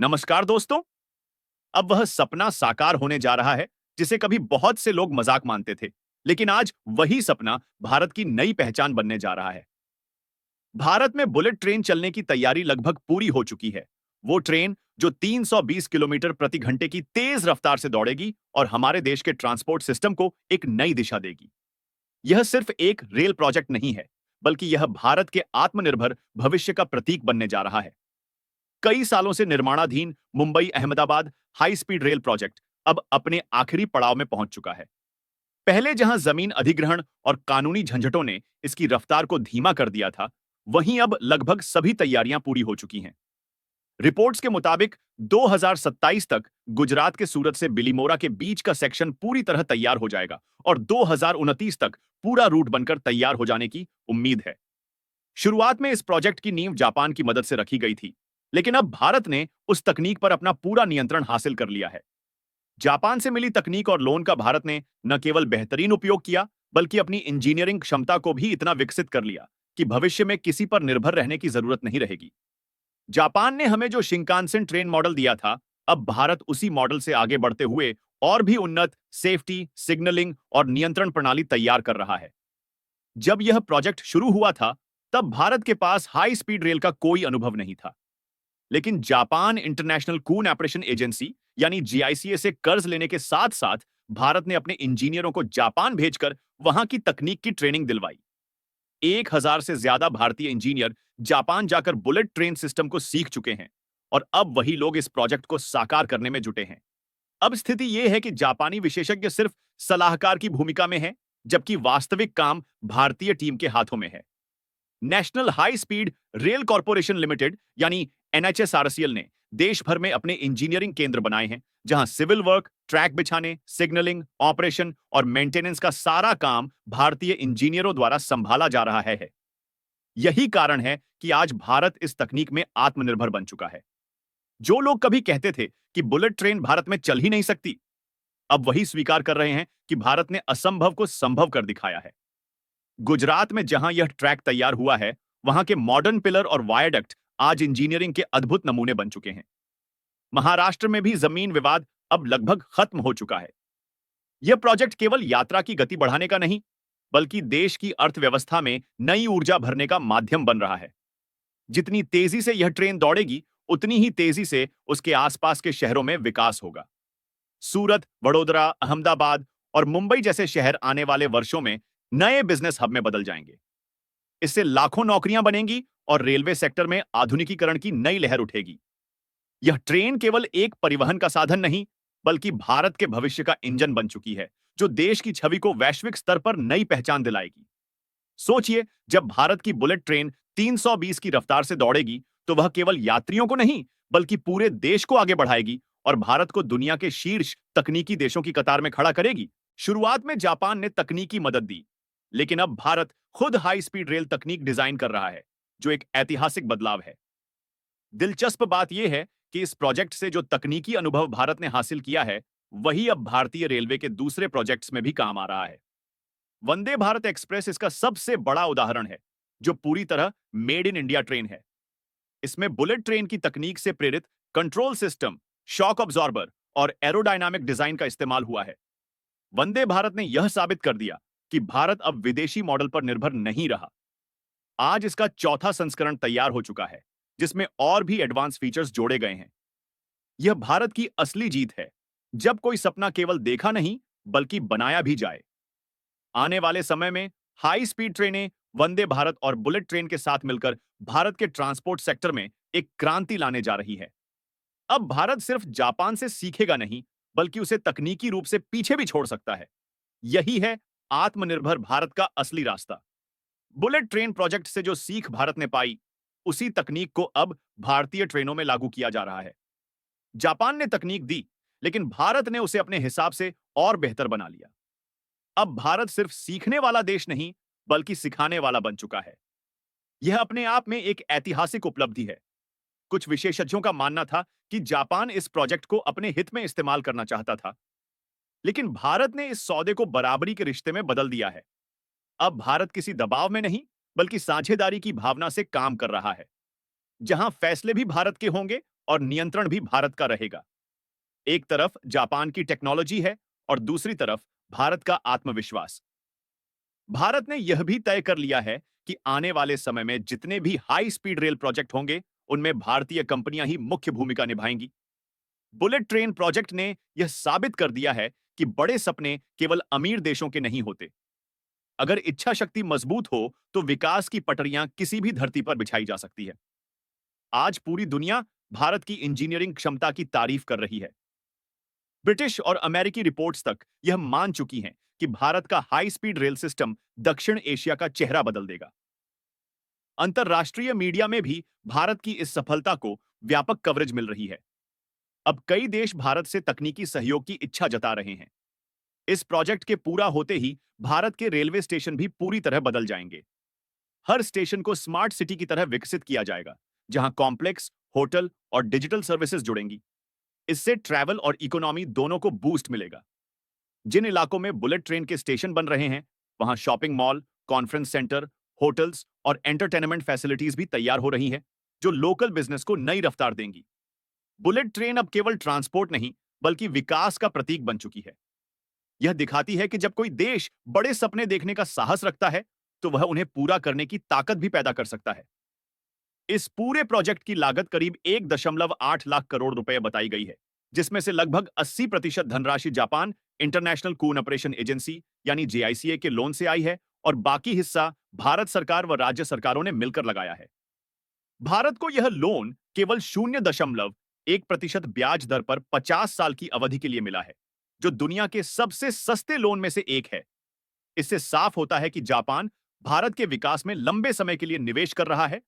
नमस्कार दोस्तों। अब वह सपना साकार होने जा रहा है जिसे कभी बहुत से लोग मजाक मानते थे, लेकिन आज वही सपना भारत की नई पहचान बनने जा रहा है। भारत में बुलेट ट्रेन चलने की तैयारी लगभग पूरी हो चुकी है। वो ट्रेन जो 320 किलोमीटर प्रति घंटे की तेज रफ्तार से दौड़ेगी और हमारे देश के ट्रांसपोर्ट सिस्टम को एक नई दिशा देगी। यह सिर्फ एक रेल प्रोजेक्ट नहीं है, बल्कि यह भारत के आत्मनिर्भर भविष्य का प्रतीक बनने जा रहा है। कई सालों से निर्माणाधीन Mumbai Ahmedabad high speed rail project अब अपने आखिरी पड़ाव में पहुंच चुका है। पहले जहां जमीन अधिग्रहण और कानूनी झंझटों ने इसकी रफ्तार को धीमा कर दिया था, वहीं अब लगभग सभी तैयारियां पूरी हो चुकी हैं। रिपोर्ट्स के मुताबिक 2027 तक गुजरात के सूरत से बिलीमोरा के बीच का सेक्शन पूरी तरह तैयार हो जाएगा और 2029 तक पूरा रूट बनकर तैयार हो जाने की उम्मीद है। शुरुआत में इस प्रोजेक्ट की नींव जापान की मदद से रखी गई थी, लेकिन अब भारत ने उस तकनीक पर अपना पूरा नियंत्रण हासिल कर लिया है। जापान से मिली तकनीक और लोन का भारत ने न केवल बेहतरीन उपयोग किया, बल्कि अपनी इंजीनियरिंग क्षमता को भी इतना विकसित कर लिया कि भविष्य में किसी पर निर्भर रहने की जरूरत नहीं रहेगी। जापान ने हमें जो शिंकानसेन ट्रेन मॉडल दिया था, अब भारत उसी मॉडल से आगे बढ़ते हुए और भी उन्नत सेफ्टी, सिग्नलिंग और नियंत्रण प्रणाली तैयार कर रहा है। जब यह प्रोजेक्ट शुरू हुआ था, तब भारत के पास हाई स्पीड रेल का कोई अनुभव नहीं था। लेकिन जापान इंटरनेशनल कून ऑपरेशन एजेंसी यानी जीआईसीए से कर्ज लेने के साथ साथ भारत ने अपने इंजीनियरों को जापान भेजकर वहां की तकनीक की ट्रेनिंग दिलवाई। 1000 से ज्यादा भारतीय इंजीनियर जापान जाकर बुलेट ट्रेन सिस्टम को सीख चुके हैं और अब वही लोग इस प्रोजेक्ट को साकार करने में जुटे हैं। अब स्थिति यह है कि जापानी विशेषज्ञ सिर्फ सलाहकार की भूमिका में है, जबकि वास्तविक काम भारतीय टीम के हाथों में है। National high speed rail corporation limited यानी एनएचएसआरसीएल ने देश भर में अपने इंजीनियरिंग केंद्र बनाए हैं, जहां सिविल वर्क, ट्रैक बिछाने, सिग्नलिंग, ऑपरेशन और मेंटेनेंस का सारा काम भारतीय इंजीनियरों द्वारा संभाला जा रहा है। यही कारण है कि आज भारत इस तकनीक में आत्मनिर्भर बन चुका है। जो लोग कभी कहते थे कि बुलेट ट्रेन भारत में चल ही नहीं सकती, अब वही स्वीकार कर रहे हैं कि भारत ने असंभव को संभव कर दिखाया है। गुजरात में जहां यह ट्रैक तैयार हुआ है, वहां के मॉडर्न पिलर और वायडक्ट आज इंजीनियरिंग के अद्भुत नमूने बन चुके हैं। महाराष्ट्र में भी जमीन विवाद अब लगभग खत्म हो चुका है। यह प्रोजेक्ट केवल यात्रा की गति बढ़ाने का नहीं, बल्कि देश की अर्थव्यवस्था में नई ऊर्जा भरने का माध्यम बन रहा है। जितनी तेजी से यह ट्रेन दौड़ेगी, उतनी ही तेजी से उसके आसपास के शहरों में विकास होगा। सूरत, वडोदरा, अहमदाबाद और मुंबई जैसे शहर आने वाले वर्षों में नए बिजनेस हब में बदल जाएंगे। इससे लाखों नौकरियां बनेंगी और रेलवे सेक्टर में आधुनिकीकरण की नई लहर उठेगी। यह ट्रेन केवल एक परिवहन का साधन नहीं, बल्कि भारत के भविष्य का इंजन बन चुकी है, जो देश की छवि को वैश्विक स्तर पर नई पहचान दिलाएगी। सोचिए, जब भारत की बुलेट ट्रेन 320 की रफ्तार से दौड़ेगी, तो वह केवल यात्रियों को नहीं, बल्कि पूरे देश को आगे बढ़ाएगी और भारत को दुनिया के शीर्ष तकनीकी देशों की कतार में खड़ा करेगी। शुरुआत में जापान ने तकनीकी मदद दी, लेकिन अब भारत खुद हाई स्पीड रेल तकनीक डिजाइन कर रहा है, जो एक ऐतिहासिक बदलाव है। दिलचस्प बात यह है कि इस प्रोजेक्ट से जो तकनीकी अनुभव भारत ने हासिल किया है, वही अब भारतीय रेलवे के दूसरे प्रोजेक्ट्स में भी काम आ रहा है। वंदे भारत एक्सप्रेस इसका सबसे बड़ा उदाहरण है, जो पूरी तरह मेड इन इंडिया ट्रेन है। इसमें बुलेट ट्रेन की तकनीक से प्रेरित कंट्रोल सिस्टम, शॉक अब्जॉर्बर और एरोडायनामिक डिजाइन का इस्तेमाल हुआ है। वंदे भारत ने यह साबित कर दिया कि भारत अब विदेशी मॉडल पर निर्भर नहीं रहा। आज इसका चौथा संस्करण तैयार हो चुका है, जिसमें और भी एडवांस फीचर्स जोड़े गए हैं। यह भारत की असली जीत है, जब कोई सपना केवल देखा नहीं, बल्कि बनाया भी जाए। आने वाले समय में हाई स्पीड ट्रेनें वंदे भारत और बुलेट ट्रेन के साथ मिलकर भारत के ट्रांसपोर्ट सेक्टर में एक क्रांति लाने जा रही है। अब भारत सिर्फ जापान से सीखेगा नहीं, बल्कि उसे तकनीकी रूप से पीछे भी छोड़ सकता है। यही है आत्मनिर्भर भारत का असली रास्ता। बुलेट ट्रेन प्रोजेक्ट से जो सीख भारत ने पाई, उसी तकनीक को अब भारतीय ट्रेनों में लागू किया जा रहा है। जापान ने तकनीक दी, लेकिन भारत ने उसे अपने हिसाब से और बेहतर बना लिया। अब भारत सिर्फ सीखने वाला देश नहीं, बल्कि सिखाने वाला बन चुका है। यह अपने आप में एक ऐतिहासिक उपलब्धि है। कुछ विशेषज्ञों का मानना था कि जापान इस प्रोजेक्ट को अपने हित में इस्तेमाल करना चाहता था, लेकिन भारत ने इस सौदे को बराबरी के रिश्ते में बदल दिया है। अब भारत किसी दबाव में नहीं, बल्कि साझेदारी की भावना से काम कर रहा है। जहां फैसले भी भारत के होंगे, और नियंत्रण भी भारत का रहेगा। एक तरफ जापान की टेक्नोलॉजी है और दूसरी तरफ भारत का आत्मविश्वास। भारत ने यह भी तय कर लिया है कि आने वाले समय में जितने भी हाई स्पीड रेल प्रोजेक्ट होंगे, उनमें भारतीय कंपनियां ही मुख्य भूमिका निभाएंगी। बुलेट ट्रेन प्रोजेक्ट ने यह साबित कर दिया है कि बड़े सपने केवल अमीर देशों के नहीं होते। अगर इच्छा शक्ति मजबूत हो तो विकास की पटरियां किसी भी धरती पर बिछाई जा सकती है। आज पूरी दुनिया भारत की इंजीनियरिंग क्षमता की तारीफ कर रही है। ब्रिटिश और अमेरिकी रिपोर्ट्स तक यह मान चुकी हैं कि भारत का हाई स्पीड रेल सिस्टम दक्षिण एशिया का चेहरा बदल देगा। अंतरराष्ट्रीय मीडिया में भी भारत की इस सफलता को व्यापक कवरेज मिल रही है। अब कई देश भारत से तकनीकी सहयोग की इच्छा जता रहे हैं। इस प्रोजेक्ट के पूरा होते ही भारत के रेलवे स्टेशन भी पूरी तरह बदल जाएंगे। हर स्टेशन को स्मार्ट सिटी की तरह विकसित किया जाएगा, जहां कॉम्प्लेक्स, होटल और डिजिटल सर्विसेज जुड़ेंगी। इससे ट्रैवल और इकोनॉमी दोनों को बूस्ट मिलेगा। जिन इलाकों में बुलेट ट्रेन के स्टेशन बन रहे हैं, वहां shopping mall, conference centre, hotels और एंटरटेनमेंट फैसिलिटीज भी तैयार हो रही हैं, जो लोकल बिजनेस को नई रफ्तार देंगी। बुलेट ट्रेन अब केवल ट्रांसपोर्ट नहीं, बल्कि विकास का प्रतीक बन चुकी है। यह दिखाती है कि जब कोई देश बड़े सपने देखने का साहस रखता है, तो वह उन्हें पूरा करने की ताकत भी पैदा कर सकता है। इस पूरे प्रोजेक्ट की लागत करीब 1.8 लाख करोड़ रुपए बताई गई है, जिसमें से लगभग 80% धनराशि जापान इंटरनेशनल कून ऑपरेशन एजेंसी यानी जेआईसीए के लोन से आई है और बाकी हिस्सा भारत सरकार व राज्य सरकारों ने मिलकर लगाया है। भारत को यह लोन केवल 0.1% ब्याज दर पर 50 साल की अवधि के लिए मिला है, जो दुनिया के सबसे सस्ते लोन में से एक है। इससे साफ होता है कि जापान भारत के विकास में लंबे समय के लिए निवेश कर रहा है